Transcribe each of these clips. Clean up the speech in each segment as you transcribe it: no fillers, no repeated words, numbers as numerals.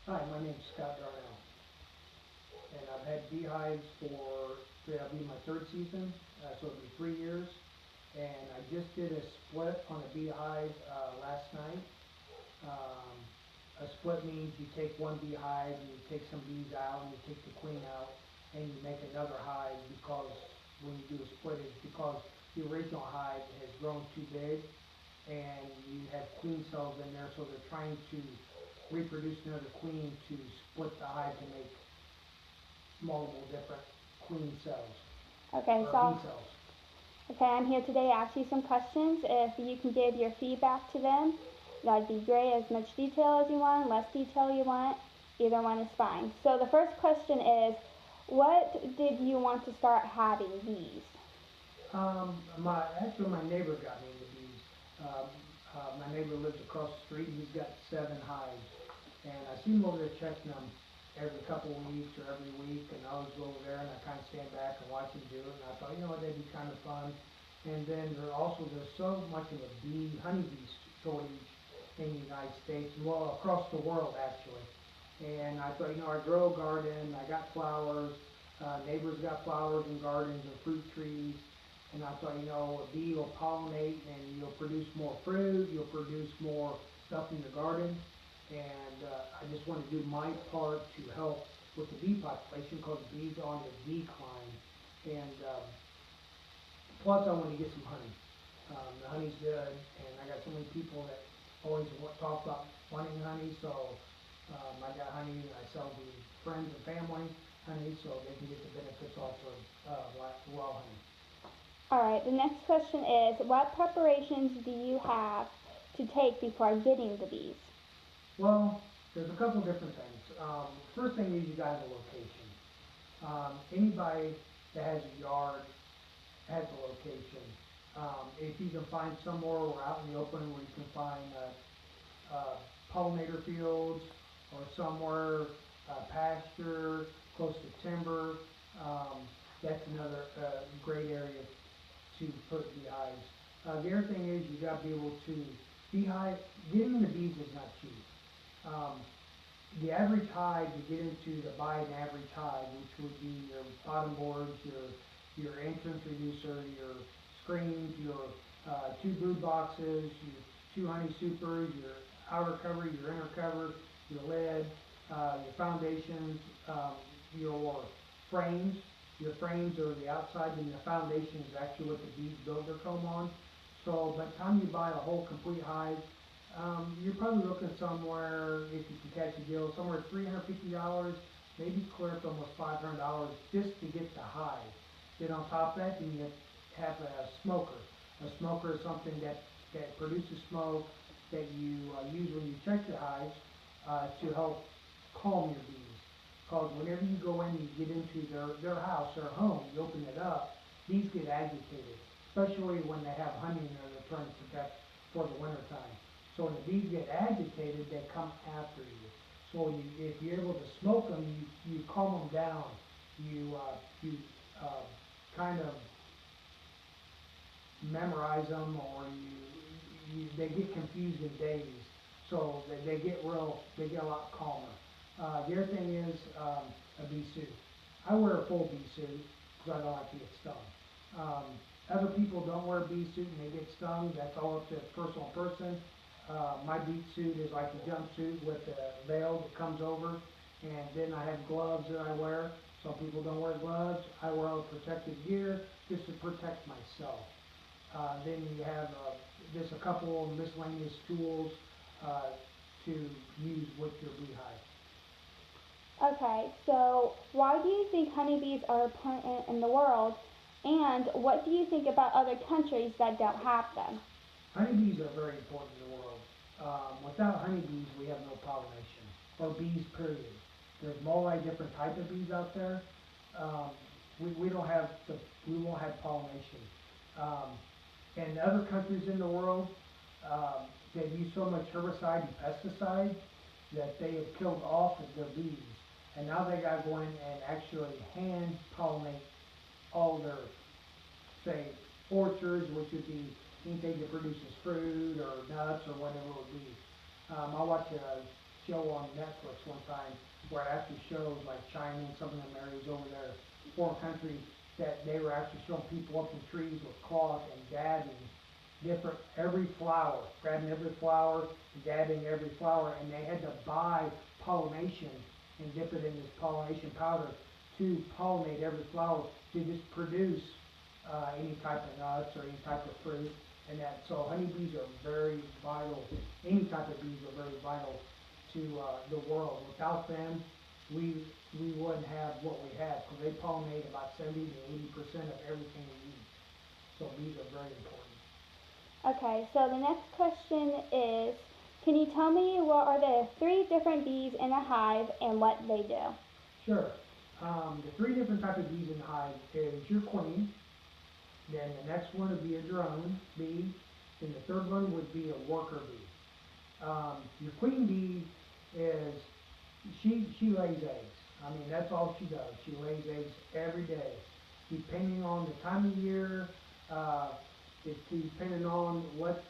Hi, my name's Scott Darnell, and I've had beehives for, that'll be my third season, so it'll be 3 years. And I just did a split on a beehive last night. Um, a split means you take one beehive and you take some bees out and you take the queen out and you make another hive because when you do a split it's because the original hive has grown too big and you have queen cells in there, so they're trying to reproduce another queen to split the hive to make multiple different queen cells Okay, or bee so cells. I'm here today to ask you some questions. If you can give your feedback to them, that'd be great. As much detail as you want, less detail you want, either one is fine. So the first question is, what did you want to start having bees? My neighbor got me into bees. Um, my neighbor lives across the street. He's got 7 hives, and I see him over there checking them every couple of weeks or every week. And I always go over there and I kind of stand back and watch him do it. And I thought, what, that'd be kind of fun. And then there's so much of a honeybee shortage in the United States, well, across the world actually. And I thought, I grow a garden, I got flowers, neighbors got flowers and gardens and fruit trees. And I thought, a bee will pollinate and you'll produce more fruit, you'll produce more stuff in the garden. And I just want to do my part to help with the bee population because bees are on the decline. And plus, I want to get some honey. The honey's good, and I got so many people that always talk about wanting honey, so I got honey and I sell to friends and family honey so they can get the benefits off of raw honey. Alright, the next question is, what preparations do you have to take before getting the bees? Well, there's a couple different things. First thing is you got to have a location. Anybody that has a yard has a location. If you can find somewhere or out in the open where you can find pollinator fields or somewhere pasture close to timber, um, that's another great area to put beehives. The other thing is you got to be able to beehive. Getting the bees is not cheap. Um, the average hive to get into to buy an average hive, which would be your bottom boards, your entrance reducer, your screens, your 2 brood boxes, your 2 honey supers, your outer cover, your inner cover, your lid, your foundations, your frames. Your frames are the outside, and the foundation is actually what the bees build their comb on. So by the time you buy a whole complete hive, you're probably looking somewhere, if you can catch a deal, somewhere $350, maybe clear up to almost $500 just to get the hive. Then on top of that, then you have a smoker. A smoker is something that produces smoke that you use when you check your hives to help calm your bees. Because whenever you go in and you get into their house, their home, you open it up, bees get agitated, especially when they have honey in there they're trying to protect for the winter time. So when the bees get agitated, they come after you. So if you're able to smoke them, you calm them down. You kind of memorize them, or they get confused in days. So they get a lot calmer. The other thing is a bee suit. I wear a full bee suit because I don't like to get stung. Um, Other people don't wear a bee suit and they get stung. That's all up to personal person. My bee suit is like a jumpsuit with a veil that comes over, and then I have gloves that I wear. Some people don't wear gloves. I wear all protective gear just to protect myself. Then you have just a couple of miscellaneous tools uh, to use with your beehive. Okay, so why do you think honeybees are important in the world, and what do you think about other countries that don't have them? Honeybees are very important in the world. Without honeybees, we have no pollination, or bees, period. There's multi different type of bees out there. Um, we don't have we won't have pollination. Um, in other countries in the world, um, they've used so much herbicide and pesticide that they have killed off of their bees, and now they got to go in and actually hand pollinate all their, say, orchards, which would be anything that produces fruit or nuts or whatever it would be. I watch show on Netflix one time where it actually shows like China and some of them areas over there, foreign countries, that they were actually showing people up in trees with cloth and dabbing every flower, grabbing every flower, dabbing every flower, and they had to buy pollination and dip it in this pollination powder to pollinate every flower to just produce any type of nuts or any type of fruit. And that, so honeybees are very vital. Any type of bees are very vital to the world. Without them, we wouldn't have what we have, because they pollinate about 70 to 80% of everything we eat. So bees are very important. Okay, so the next question is, can you tell me what are the 3 different bees in a hive and what they do? Sure. The 3 different types of bees in the hive is your queen. Then the next one would be a drone bee. Then the third one would be a worker bee. Your queen bee is, she lays eggs. I mean, that's all she does. She lays eggs every day. Depending on the time of year, it's depending on what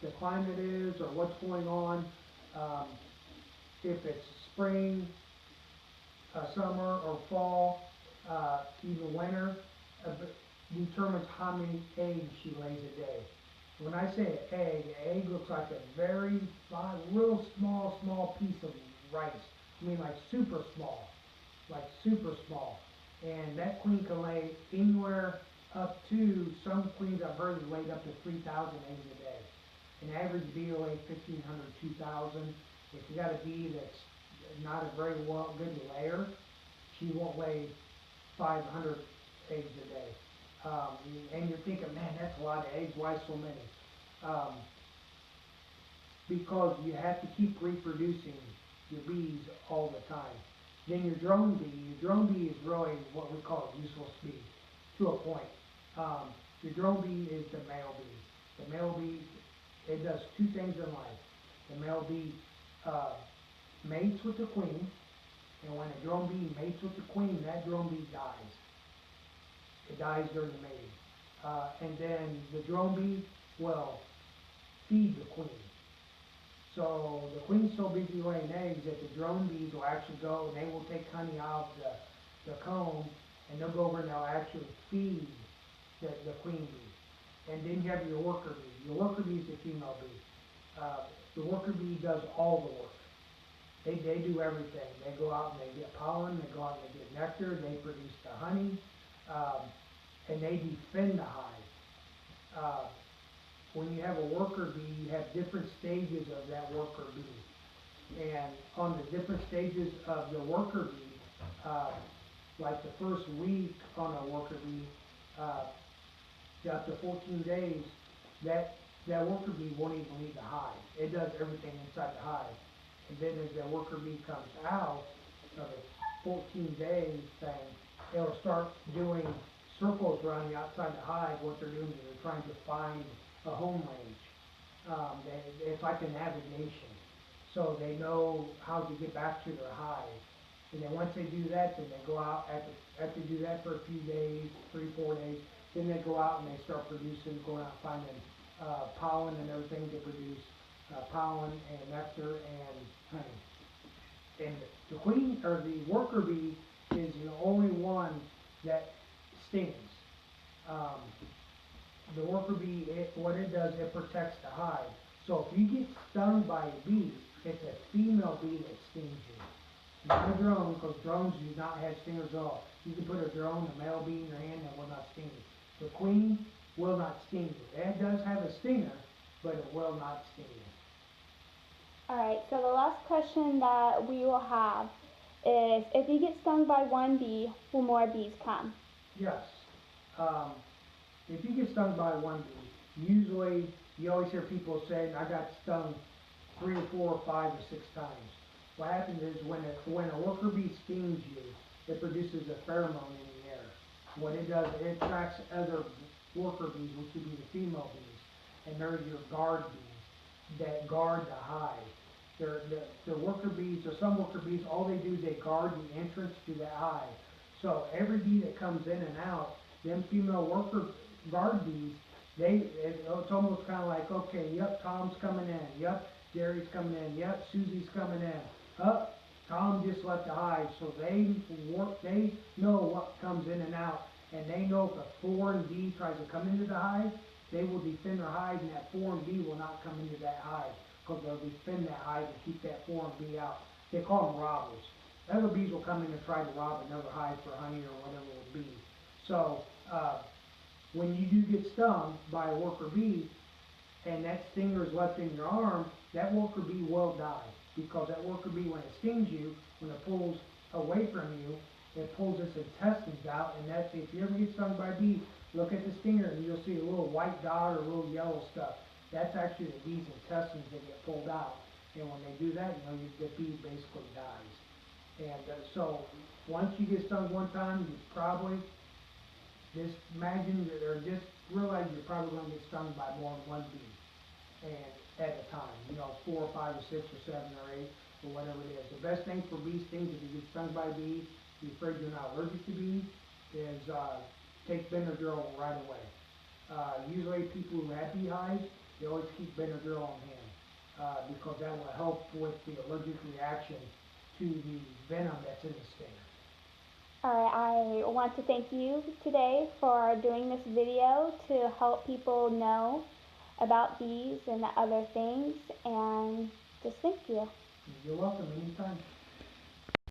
the climate is or what's going on. If it's spring, summer, or fall, even winter, determines how many eggs she lays a day. When I say an egg looks like a very real small piece of rice. I mean, like super small, And that queen can lay anywhere up to, some queens I've heard have laid up to 3,000 eggs a day. An average bee will lay 1,500, 2,000. If you got a bee that's not a very good layer, she won't lay 500 eggs a day. And you're thinking, man, that's a lot of eggs, why so many? Because you have to keep reproducing your bees all the time. Then your drone bee is really what we call a useless bee, to a point. Your drone bee is the male bee. The male bee, it does 2 things in life. The male bee mates with the queen, and when a drone bee mates with the queen, that drone bee dies. It dies during the mating. And then the drone bee will feed the queen. So the queen's so busy laying eggs that the drone bees will actually go and they will take honey out of the comb, and they'll go over and they'll actually feed the queen bee. And then you have your worker bee. Your worker bee is the female bee. The worker bee does all the work. They do everything. They go out and they get pollen, they go out and they get nectar, they produce the honey, and they defend the hive. When you have a worker bee, you have different stages of that worker bee. And on the different stages of the worker bee, like the first week on a worker bee, up to 14 days, that worker bee won't even leave the hive. It does everything inside the hive. And then as that worker bee comes out of a 14-day thing, it'll start doing circles around the outside the hive. What they're doing is they're trying to find a home range. It's like a navigation. So they know how to get back to their hive. And then once they do that, then they go out, after they do that for a few days, 3-4 days, then they go out and they start producing, going out finding pollen and everything to produce pollen and nectar and honey. And the queen, or the worker bee, is the only one that stings. The worker bee, what it does, it protects the hive. So if you get stung by a bee, it's a female bee that stings you. Not a drone, because drones do not have stingers at all. You can put a drone, a male bee in your hand, and it will not sting you. The queen will not sting you. It does have a stinger, but it will not sting you. Alright, so the last question that we will have is, if you get stung by one bee, will more bees come? Yes. If you get stung by one bee, usually you always hear people saying, I got stung 3 or 4 or 5 or 6 times. What happens is when a worker bee stings you, it produces a pheromone in the air. What it does, it attracts other worker bees, which would be the female bees, and they're your guard bees that guard the hive. The worker bees, or some worker bees, all they do is they guard the entrance to the hive. So every bee that comes in and out, them female worker guard bees, it's almost kind of like, okay, yep, Tom's coming in, yep, Jerry's coming in. Yep, Susie's coming in. Up, Tom just left the hive, so they know what comes in and out, and they know if a foreign bee tries to come into the hive, they will defend their hive, and that foreign bee will not come into that hive, because they'll defend that hive and keep that foreign bee out. They call them robbers. Other bees will come in and try to rob another hive for honey or whatever it would be. So, when you do get stung by a worker bee, and that stinger is left in your arm, that worker bee will die. Because that worker bee, when it stings you, when it pulls away from you, it pulls its intestines out, and that's, if you ever get stung by a bee, look at the stinger and you'll see a little white dot or a little yellow stuff. That's actually the bee's intestines that get pulled out. And when they do that, the bee basically dies. And so, once you get stung one time, you probably just imagine, or just realize you're probably going to get stung by more than one bee. And at a time, 4 or 5 or 6 or 7 or 8 or whatever it is. The best thing for bee stings, if you get stung by a bee, you're afraid you're not allergic to bees, is take Benadryl right away. Usually people who have beehives, they always keep Benadryl on hand because that will help with the allergic reaction to the venom that's in the stinger. Alright, I want to thank you today for doing this video to help people know about bees and other things, and just thank you. You're welcome anytime.